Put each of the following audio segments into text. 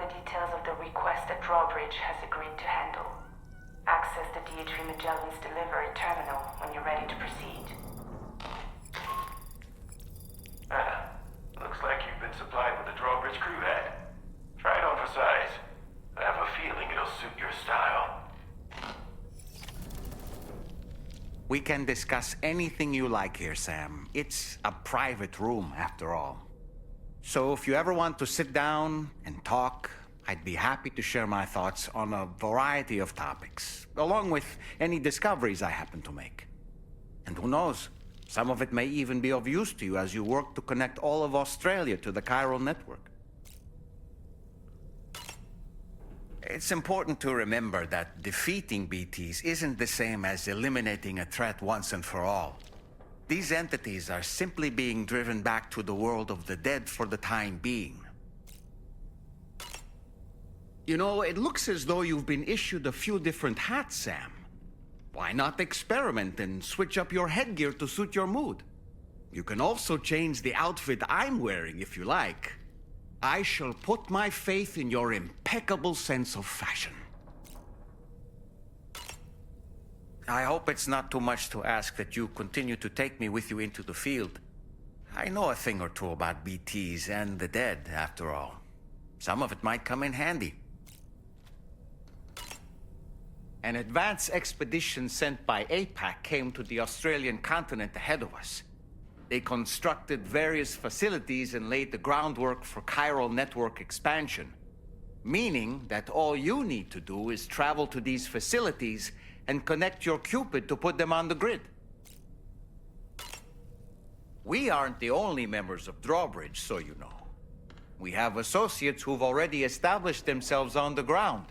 the details of the request that Drawbridge has agreed to handle. Access the DHV Magellan's delivery terminal when you're ready to proceed. Looks like you've been supplied with a Drawbridge crew hat. Try it on for size. I have a feeling it'll suit your style. We can discuss anything you like here, Sam. It's a private room, after all. So if you ever want to sit down and talk, I'd be happy to share my thoughts on a variety of topics, along with any discoveries I happen to make. And who knows, some of it may even be of use to you as you work to connect all of Australia to the chiral network. It's important to remember that defeating BTs isn't the same as eliminating a threat once and for all. These entities are simply being driven back to the world of the dead for the time being. You know, it looks as though you've been issued a few different hats, Sam. Why not experiment and switch up your headgear to suit your mood? You can also change the outfit I'm wearing if you like. I shall put my faith in your impeccable sense of fashion. I hope it's not too much to ask that you continue to take me with you into the field. I know a thing or two about BTs and the dead, after all. Some of it might come in handy. An advance expedition sent by APAC came to the Australian continent ahead of us. They constructed various facilities and laid the groundwork for chiral network expansion. Meaning that all you need to do is travel to these facilities and connect your Cupid to put them on the grid. We aren't the only members of Drawbridge, so you know. We have associates who've already established themselves on the ground.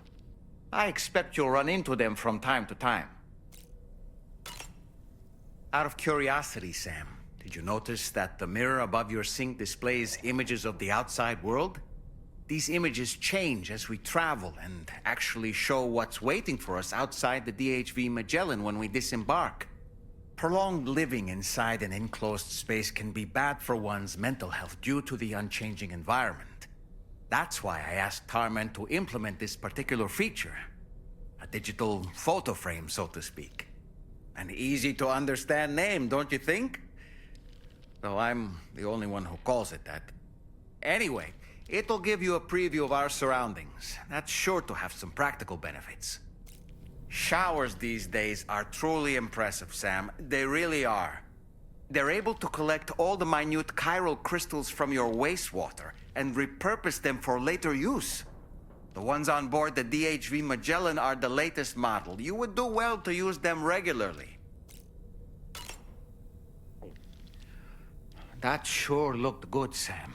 I expect you'll run into them from time to time. Out of curiosity, Sam, did you notice that the mirror above your sink displays images of the outside world? These images change as we travel and actually show what's waiting for us outside the DHV Magellan when we disembark. Prolonged living inside an enclosed space can be bad for one's mental health due to the unchanging environment. That's why I asked Tarman to implement this particular feature. A digital photo frame, so to speak. An easy-to-understand name, don't you think? Though I'm the only one who calls it that. Anyway, it'll give you a preview of our surroundings. That's sure to have some practical benefits. Showers these days are truly impressive, Sam. They really are. They're able to collect all the minute chiral crystals from your wastewater and repurpose them for later use. The ones on board the DHV Magellan are the latest model. You would do well to use them regularly. That sure looked good, Sam.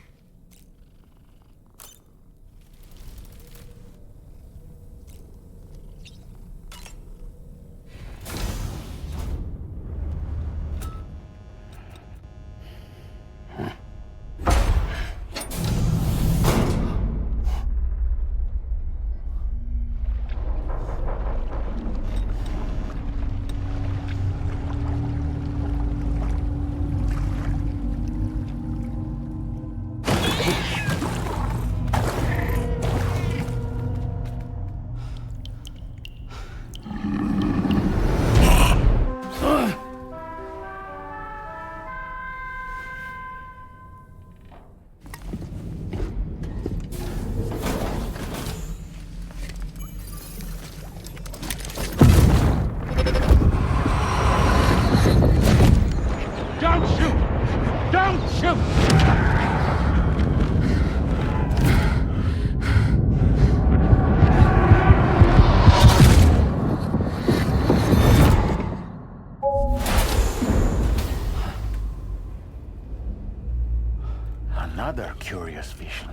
Another curious vision.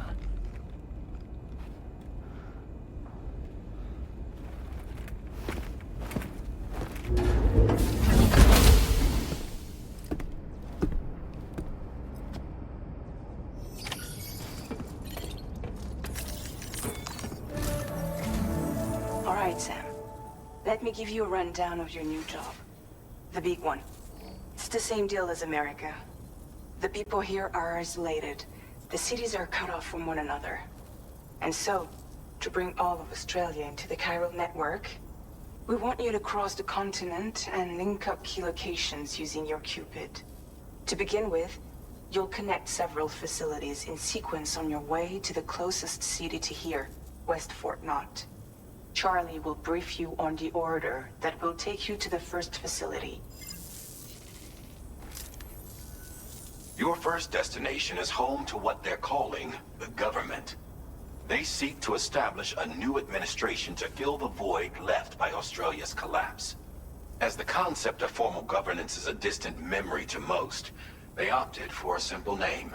All right, Sam. Let me give you a rundown of your new job. The big one. It's the same deal as America. The people here are isolated. The cities are cut off from one another. And so, to bring all of Australia into the chiral network. We want you to cross the continent and link up key locations using your Cupid. To begin with, you'll connect several facilities in sequence on your way to the closest city to here, West Fort Knott. Charlie will brief you on the order that will take you to the first facility. Your first destination is home to what they're calling the government. They seek to establish a new administration to fill the void left by Australia's collapse. As the concept of formal governance is a distant memory to most, they opted for a simple name.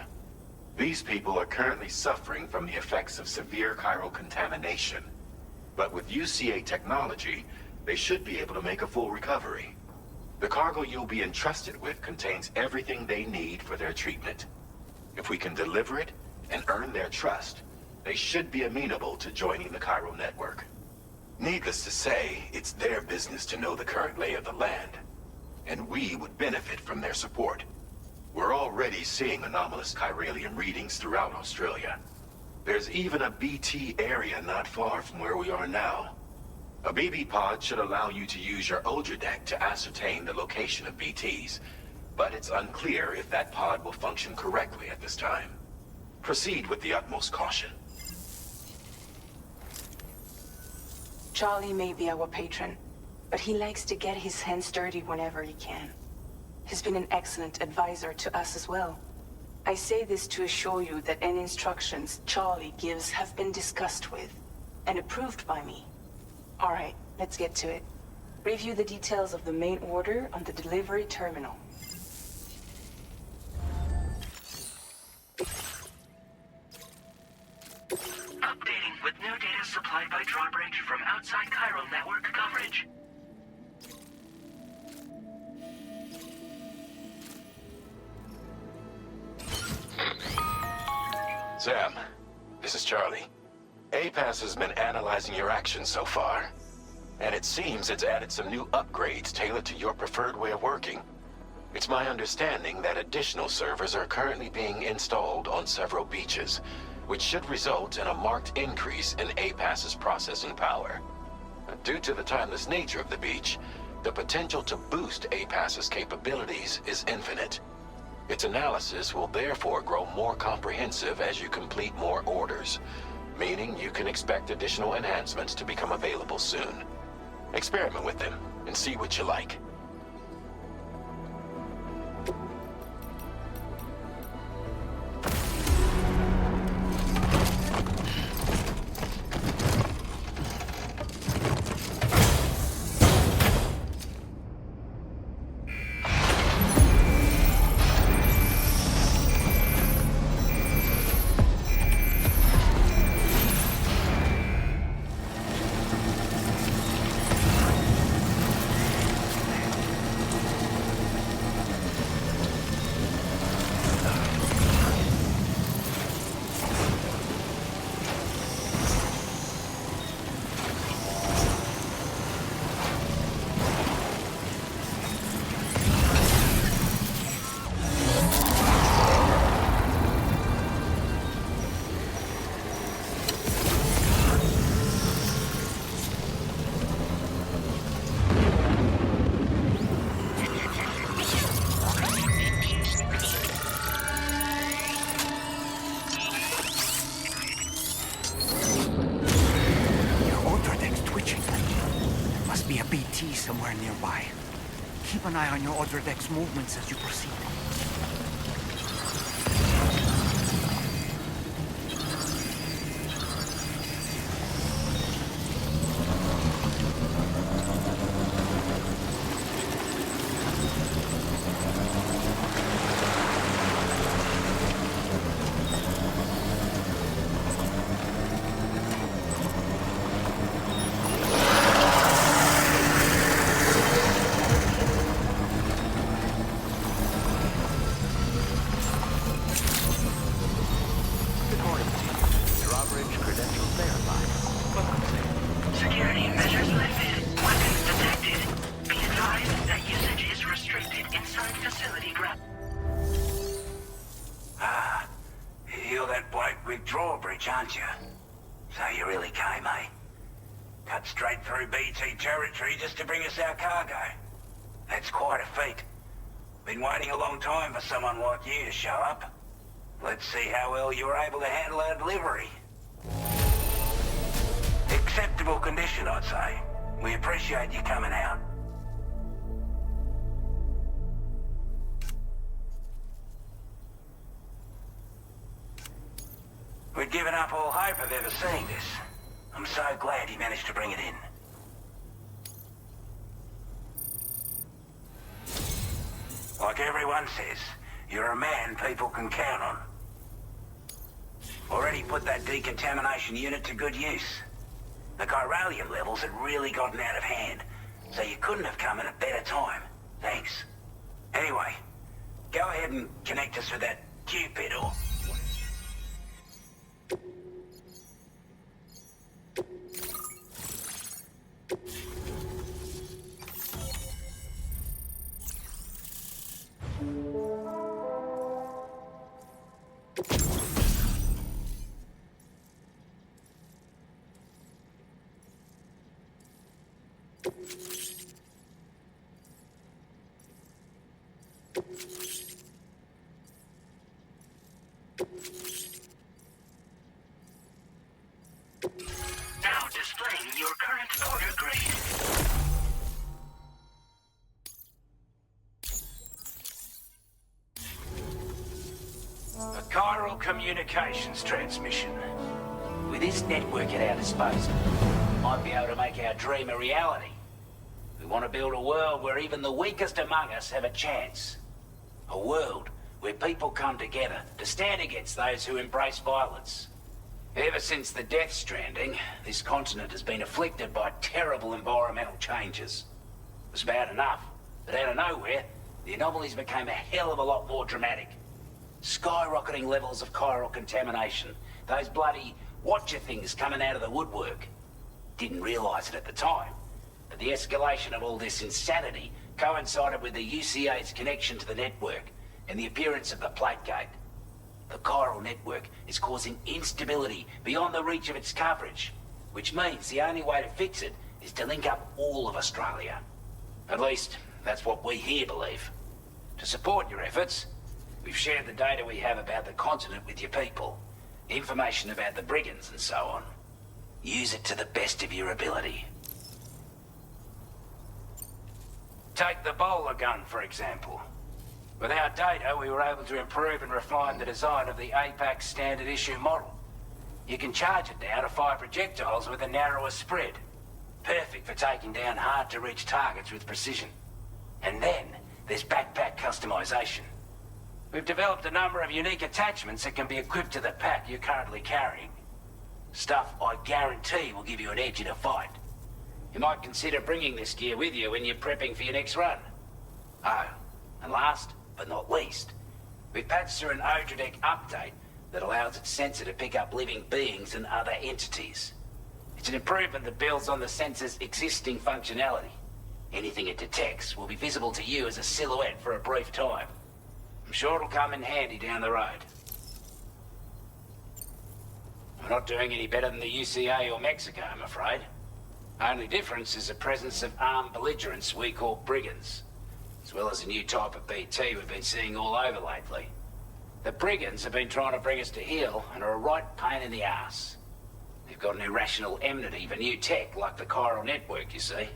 These people are currently suffering from the effects of severe chiral contamination. But with UCA technology, they should be able to make a full recovery. The cargo you'll be entrusted with contains everything they need for their treatment. If we can deliver it and earn their trust, they should be amenable to joining the chiral network. Needless to say, it's their business to know the current lay of the land, and we would benefit from their support. We're already seeing anomalous chiralian readings throughout Australia. There's even a BT area not far from where we are now. A BB pod should allow you to use your Ultra deck to ascertain the location of BTs, but it's unclear if that pod will function correctly at this time. Proceed with the utmost caution. Charlie may be our patron, but he likes to get his hands dirty whenever he can. He's been an excellent advisor to us as well. I say this to assure you that any instructions Charlie gives have been discussed with and approved by me. All right, let's get to it. Review the details of the main order on the delivery terminal. Updating with new data supplied by Drawbridge from outside chiral network coverage. Sam, this is Charlie. APAS has been analyzing your actions so far, and it seems it's added some new upgrades tailored to your preferred way of working. It's my understanding that additional servers are currently being installed on several beaches, which should result in a marked increase in APAS's processing power. Due to the timeless nature of the beach, the potential to boost APAS's capabilities is infinite. Its analysis will therefore grow more comprehensive as you complete more orders, meaning you can expect additional enhancements to become available soon. Experiment with them and see what you like. Somewhere nearby. Keep an eye on your other deck's movements as you proceed. really came, eh? Cut straight through BT territory just to bring us our cargo. That's quite a feat. Been waiting a long time for someone like you to show up. Let's see how well you were able to handle our delivery. Acceptable condition, I'd say. We appreciate you coming out. We'd given up all hope of ever seeing this. I'm so glad he managed to bring it in. Like everyone says, you're a man people can count on. Already put that decontamination unit to good use. The chiralium levels had really gotten out of hand, so you couldn't have come at a better time. Thanks. Anyway, go ahead and connect us with that Cupid or... Now displaying your current order grade. A chiral communications transmission. With this network at our disposal, we might be able to make our dream a reality. We want to build a world where even the weakest among us have a chance. A world where people come together to stand against those who embrace violence. Ever since the Death Stranding, this continent has been afflicted by terrible environmental changes. It was bad enough, but out of nowhere, the anomalies became a hell of a lot more dramatic. Skyrocketing levels of chiral contamination. Those bloody watcher things coming out of the woodwork. Didn't realize it at the time, but the escalation of all this insanity coincided with the UCA's connection to the network and the appearance of the plate gate. The chiral network is causing instability beyond the reach of its coverage, which means the only way to fix it is to link up all of Australia. At least, that's what we here believe. To support your efforts, we've shared the data we have about the continent with your people, information about the brigands and so on. Use it to the best of your ability. Take the bowler gun, for example. With our data, we were able to improve and refine the design of the APAC standard issue model. You can charge it now to fire projectiles with a narrower spread. Perfect for taking down hard-to-reach targets with precision. And then, there's backpack customization. We've developed a number of unique attachments that can be equipped to the pack you're currently carrying. Stuff I guarantee will give you an edge in a fight. You might consider bringing this gear with you when you're prepping for your next run. Oh, and last but not least, we've patched through an Odradek update that allows its sensor to pick up living beings and other entities. It's an improvement that builds on the sensor's existing functionality. Anything it detects will be visible to you as a silhouette for a brief time. I'm sure it'll come in handy down the road. We're not doing any better than the UCA or Mexico, I'm afraid. Only difference is the presence of armed belligerents we call brigands, as well as a new type of BT we've been seeing all over lately. The brigands have been trying to bring us to heel and are a right pain in the ass. They've got an irrational enmity for new tech like the chiral network, you see.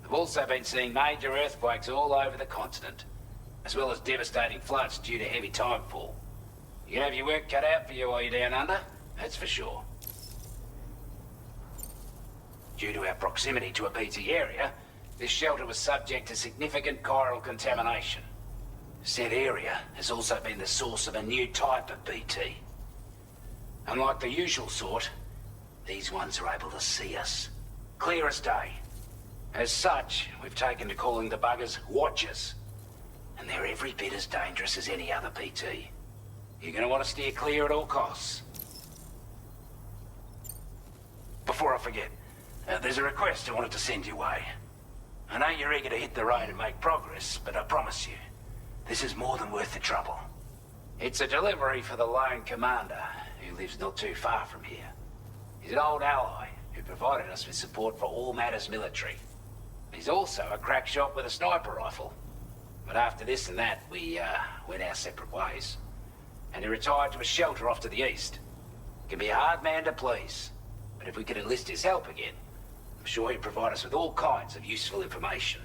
We've also been seeing major earthquakes all over the continent, as well as devastating floods due to heavy timefall. You can have your work cut out for you while you're down under, that's for sure. Due to our proximity to a BT area, this shelter was subject to significant chiral contamination. Said area has also been the source of a new type of BT. Unlike the usual sort, these ones are able to see us. Clear as day. As such, we've taken to calling the buggers Watchers. And they're every bit as dangerous as any other BT. You're gonna want to steer clear at all costs. Before I forget, there's a request I wanted to send your way. I know you're eager to hit the road and make progress, but I promise you, this is more than worth the trouble. It's a delivery for the lone commander, who lives not too far from here. He's an old ally who provided us with support for all matters military. He's also a crack shot with a sniper rifle. But after this and that, we went our separate ways. And he retired to a shelter off to the east. Can be a hard man to please, but if we could enlist his help again, I'm sure he'd provide us with all kinds of useful information.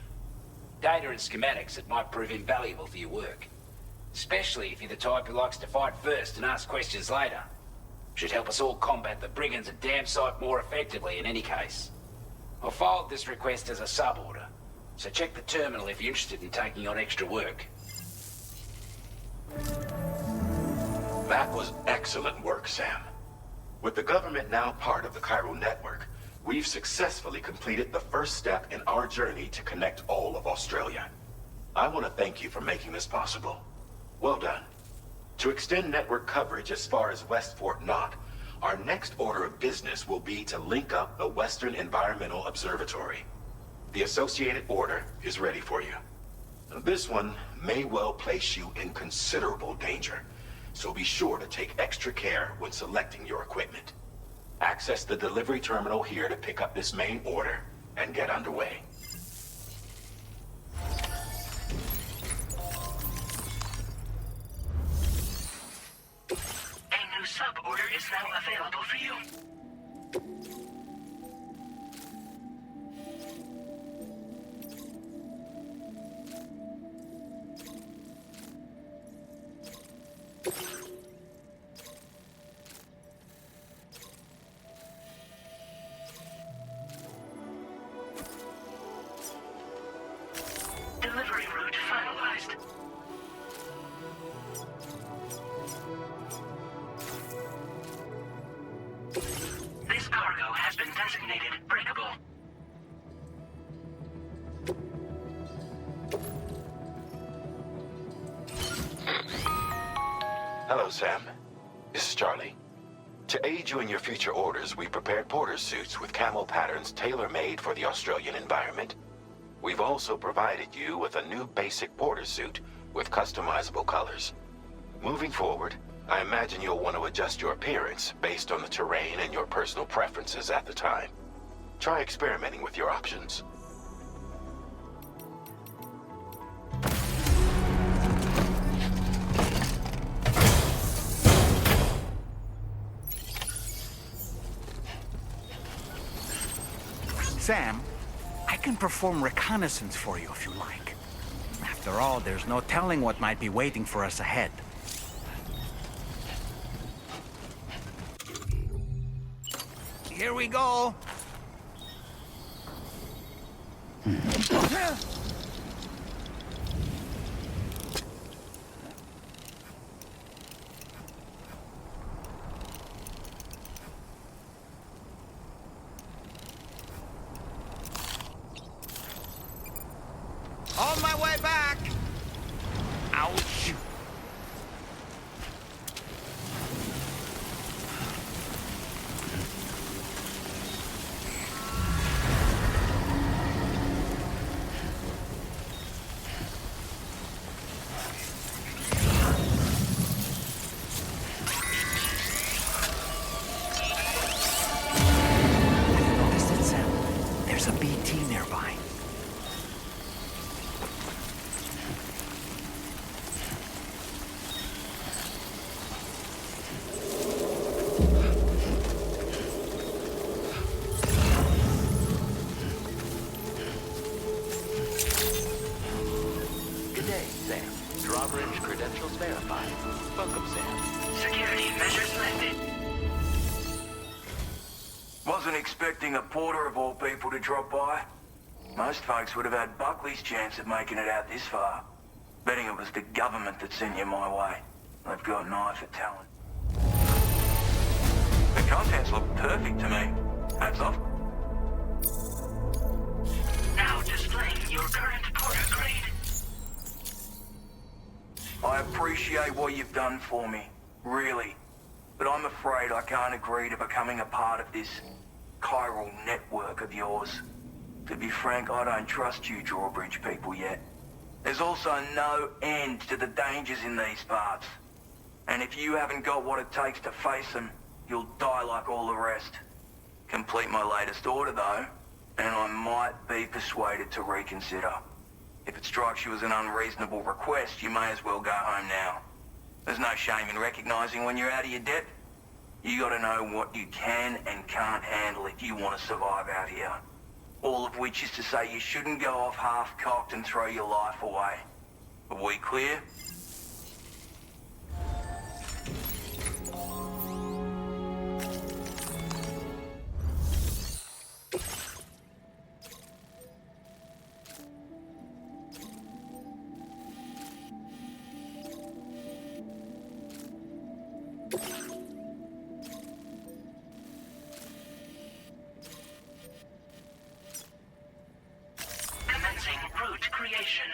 Data and schematics that might prove invaluable for your work. Especially if you're the type who likes to fight first and ask questions later. Should help us all combat the brigands a damn sight more effectively in any case. I'll filed this request as a sub-order, so check the terminal if you're interested in taking on extra work. That was excellent work, Sam. With the government now part of the Cairo network, we've successfully completed the first step in our journey to connect all of Australia. I want to thank you for making this possible. Well done. To extend network coverage as far as West Fort Knott, our next order of business will be to link up the Western Environmental Observatory. The associated order is ready for you. This one may well place you in considerable danger, so be sure to take extra care when selecting your equipment. Access the delivery terminal here to pick up this main order and get underway. A new sub-order is now available for you. Delivery route finalized. This cargo has been designated breakable. Hello, Sam. This is Charlie. To aid you in your future orders, we prepared porter suits with camel patterns tailor-made for the Australian environment. We've also provided you with a new basic porter suit with customizable colors. Moving forward, I imagine you'll want to adjust your appearance based on the terrain and your personal preferences at the time. Try experimenting with your options. Sam, I can perform reconnaissance for you if you like. After all, there's no telling what might be waiting for us ahead. Here we go. On my way back! Ouch! Notice it, Sam. There's a BT nearby. Good day, Sam. Drawbridge credentials verified. Welcome, Sam. Security measures lifted. Wasn't expecting a porter of all people to drop by. Most folks would have had Buckley's chance of making it out this far. Betting it was the government that sent you my way. They've got an eye for talent. The contents look perfect to me. Hats off. Now displaying your current porter grade. I appreciate what you've done for me, really. But I'm afraid I can't agree to becoming a part of this chiral network of yours. To be frank, I don't trust you drawbridge people yet. There's also no end to the dangers in these parts. And if you haven't got what it takes to face them, you'll die like all the rest. Complete my latest order, though, and I might be persuaded to reconsider. If it strikes you as an unreasonable request, you may as well go home now. There's no shame in recognizing when you're out of your depth. You gotta know what you can and can't handle if you want to survive out here. All of which is to say you shouldn't go off half-cocked and throw your life away. Are we clear? Commencing route creation.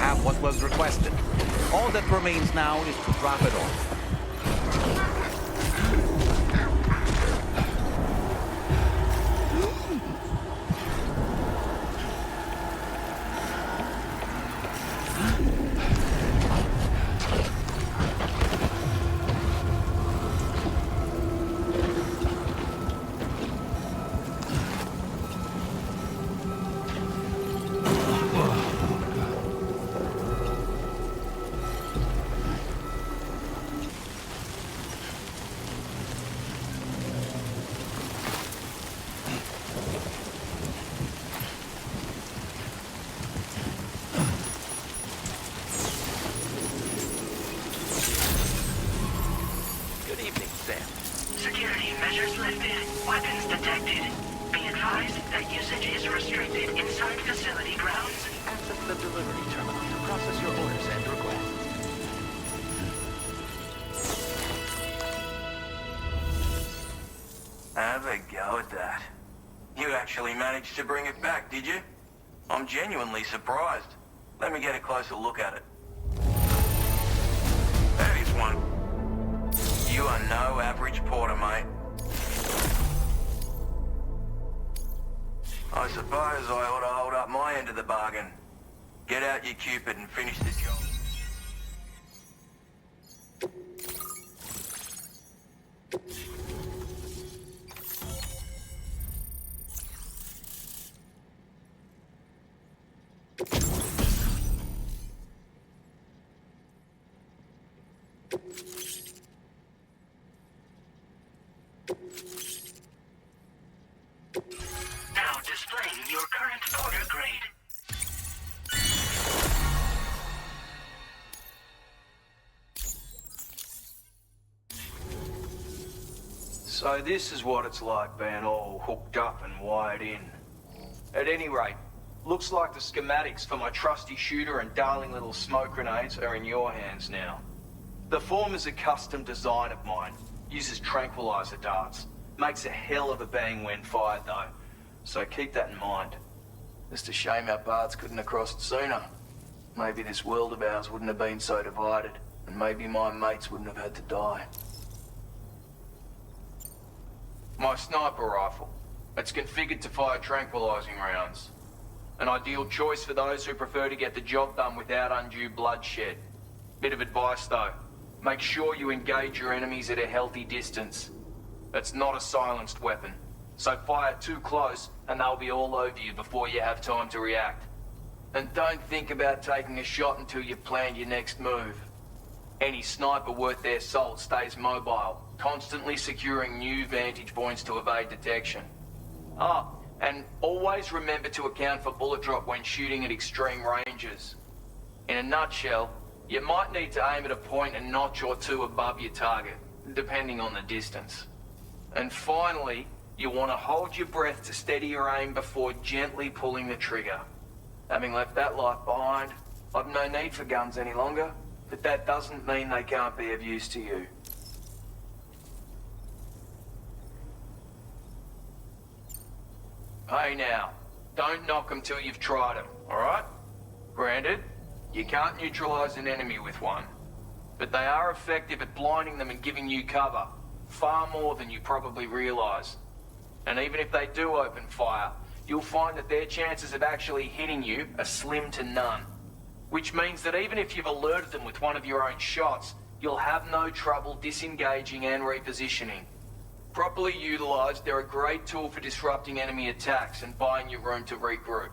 have what was requested. All that remains now is to drop it off. Security measures lifted. Weapons detected. Be advised that usage is restricted inside facility grounds. Access the delivery terminal to process your orders and requests. Have a go at that. You actually managed to bring it back, did you? I'm genuinely surprised. Let me get a closer look at it. That is one. You are no average porter, mate. I suppose I ought to hold up my end of the bargain. Get out your Cupid and finish the job. Now displaying your current porter grade. So this is what it's like being all hooked up and wired in. At any rate, looks like the schematics for my trusty shooter and darling little smoke grenades are in your hands now. The form is a custom design of mine. Uses tranquilizer darts. Makes a hell of a bang when fired though. So keep that in mind. Just a shame our paths couldn't have crossed sooner. Maybe this world of ours wouldn't have been so divided, and maybe my mates wouldn't have had to die. My sniper rifle. It's configured to fire tranquilizing rounds. An ideal choice for those who prefer to get the job done without undue bloodshed. Bit of advice though. Make sure you engage your enemies at a healthy distance. It's not a silenced weapon, so fire too close and they'll be all over you before you have time to react. And don't think about taking a shot until you've planned your next move. Any sniper worth their salt stays mobile, constantly securing new vantage points to evade detection. And always remember to account for bullet drop when shooting at extreme ranges. In a nutshell, you might need to aim at a point a notch or two above your target, depending on the distance. And finally, you want to hold your breath to steady your aim before gently pulling the trigger. Having left that life behind, I've no need for guns any longer, but that doesn't mean they can't be of use to you. Hey now, don't knock them till you've tried them, alright? Granted, you can't neutralize an enemy with one, but they are effective at blinding them and giving you cover, far more than you probably realize. And even if they do open fire, you'll find that their chances of actually hitting you are slim to none. Which means that even if you've alerted them with one of your own shots, you'll have no trouble disengaging and repositioning. Properly utilized, they're a great tool for disrupting enemy attacks and buying you room to regroup.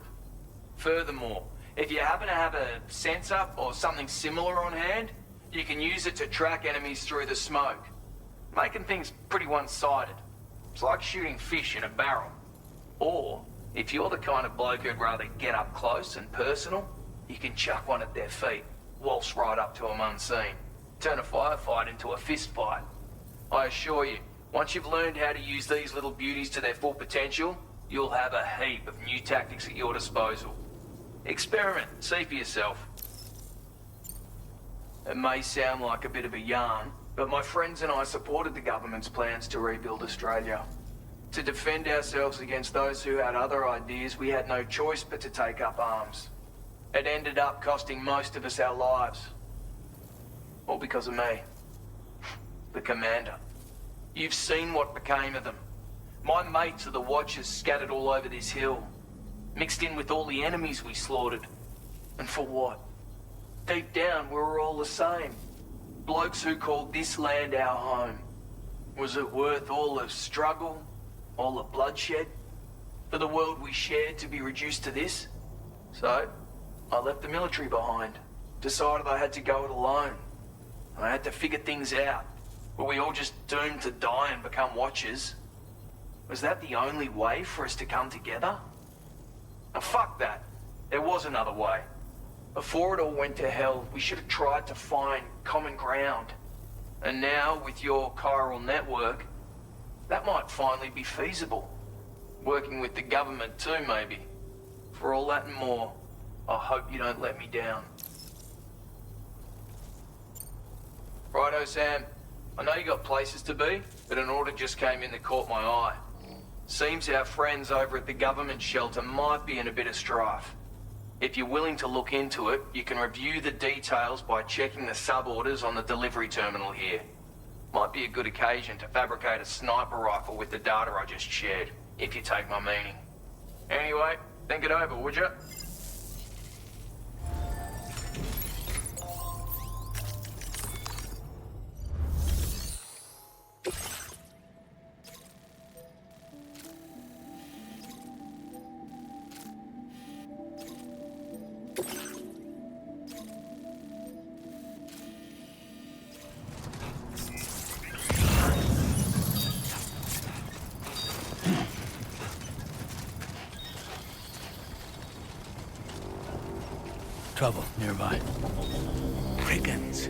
Furthermore, if you happen to have a sensor or something similar on hand, you can use it to track enemies through the smoke, making things pretty one-sided. It's like shooting fish in a barrel. Or, if you're the kind of bloke who'd rather get up close and personal, you can chuck one at their feet, waltz right up to them unseen, turn a firefight into a fist fight. I assure you, once you've learned how to use these little beauties to their full potential, you'll have a heap of new tactics at your disposal. Experiment, see for yourself. It may sound like a bit of a yarn, but my friends and I supported the government's plans to rebuild Australia. To defend ourselves against those who had other ideas, we had no choice but to take up arms. It ended up costing most of us our lives. All because of me. The commander. You've seen what became of them. My mates are the Watchers scattered all over this hill. Mixed in with all the enemies we slaughtered. And for what? Deep down, we were all the same. Blokes who called this land our home. Was it worth all the struggle? All the bloodshed? For the world we shared to be reduced to this? So, I left the military behind. Decided I had to go it alone. I had to figure things out. Were we all just doomed to die and become Watchers? Was that the only way for us to come together? Now fuck that. There was another way. Before it all went to hell, we should have tried to find common ground. And now, with your chiral network, that might finally be feasible. Working with the government too, maybe. For all that and more, I hope you don't let me down. Righto, Sam. I know you got places to be, but an order just came in that caught my eye. Seems our friends over at the government shelter might be in a bit of strife. If you're willing to look into it, you can review the details by checking the sub-orders on the delivery terminal here. Might be a good occasion to fabricate a sniper rifle with the data I just shared, if you take my meaning. Anyway, think it over, would you? Trouble nearby. Brigands.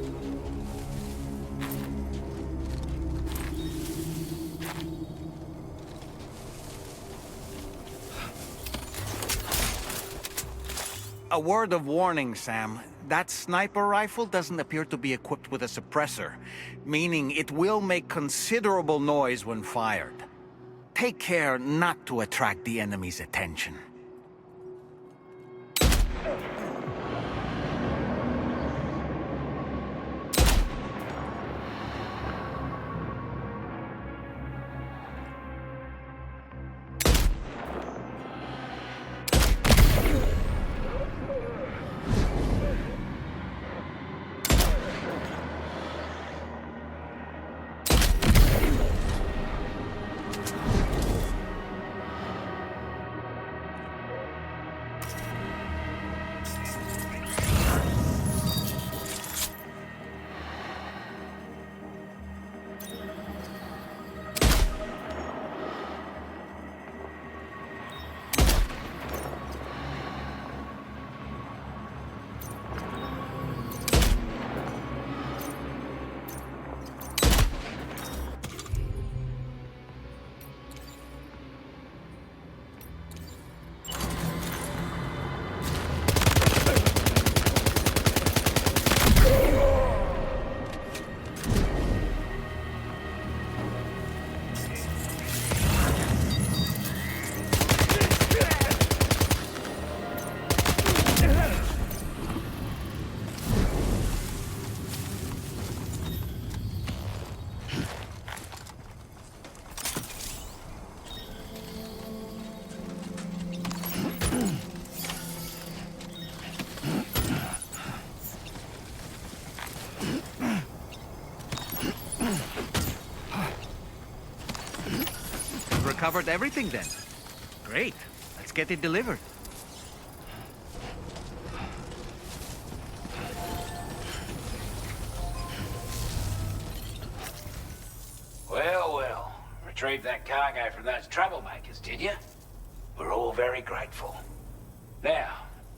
A word of warning, Sam. That sniper rifle doesn't appear to be equipped with a suppressor, meaning it will make considerable noise when fired. Take care not to attract the enemy's attention. Recovered everything then. Great. Let's get it delivered. Well, well. Retrieved that cargo from those troublemakers, did you? We're all very grateful. Now,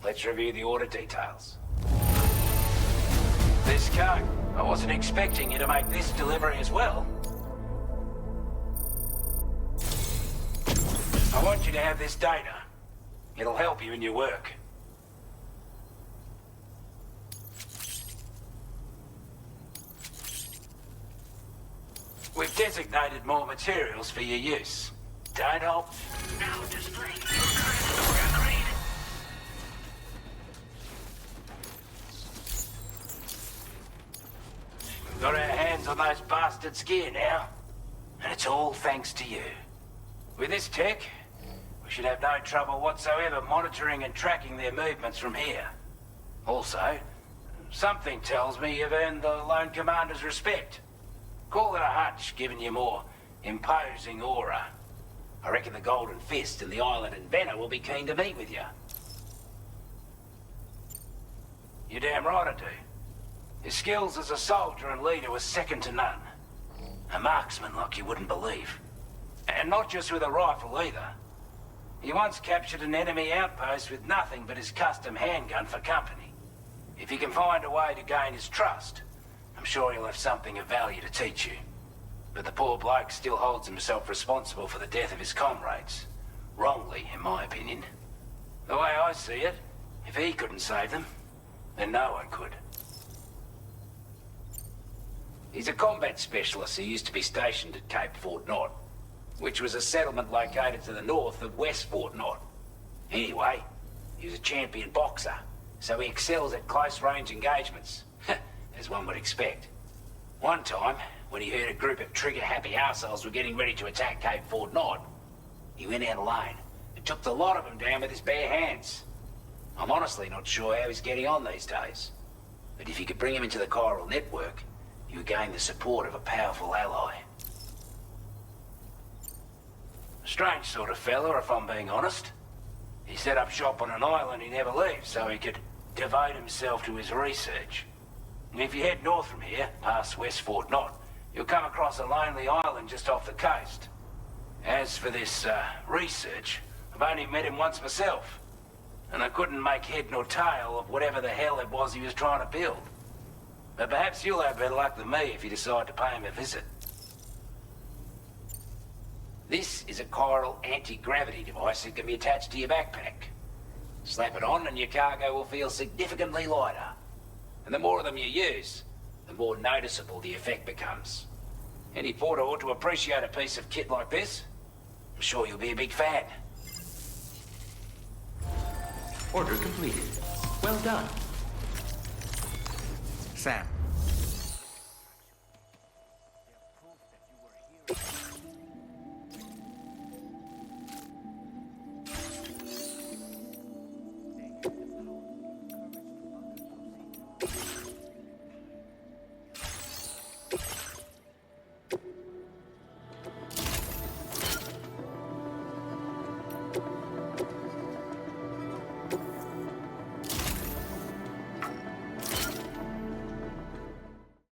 let's review the order details. This cargo. I wasn't expecting you to make this delivery as well. I want you to have this data. It'll help you in your work. We've designated more materials for your use. Don't help. Now displaying your current order grade. got our hands on those bastards' gear now. And it's all thanks to you. With this tech, we should have no trouble whatsoever monitoring and tracking their movements from here. Also, something tells me you've earned the Lone Commander's respect. Call it a hunch, giving you more imposing aura. I reckon the Golden Fist and the Island Inventor will be keen to meet with you. You're damn right I do. His skills as a soldier and leader were second to none. A marksman like you wouldn't believe. And not just with a rifle either. He once captured an enemy outpost with nothing but his custom handgun for company. If you can find a way to gain his trust, I'm sure he'll have something of value to teach you. But the poor bloke still holds himself responsible for the death of his comrades. Wrongly, in my opinion. The way I see it, if he couldn't save them, then no one could. He's a combat specialist who used to be stationed at Cape Fort Knot, which was a settlement located to the north of West Fort Knot. Anyway, he was a champion boxer, so he excels at close-range engagements, as one would expect. One time, when he heard a group of trigger-happy arseholes were getting ready to attack Cape Fort Knot, he went out alone and took the lot of them down with his bare hands. I'm honestly not sure how he's getting on these days, but if you could bring him into the chiral network, you gain the support of a powerful ally. A strange sort of fella, if I'm being honest. He set up shop on an island he never leaves so he could devote himself to his research. If you head north from here, past West Fort Knot, you'll come across a lonely island just off the coast. As for this, research, I've only met him once myself, and I couldn't make head nor tail of whatever the hell it was he was trying to build. But perhaps you'll have better luck than me if you decide to pay him a visit. This is a chiral anti-gravity device that can be attached to your backpack. Slap it on and your cargo will feel significantly lighter. And the more of them you use, the more noticeable the effect becomes. Any porter ought to appreciate a piece of kit like this. I'm sure you'll be a big fan. Order completed. Well done. Sam,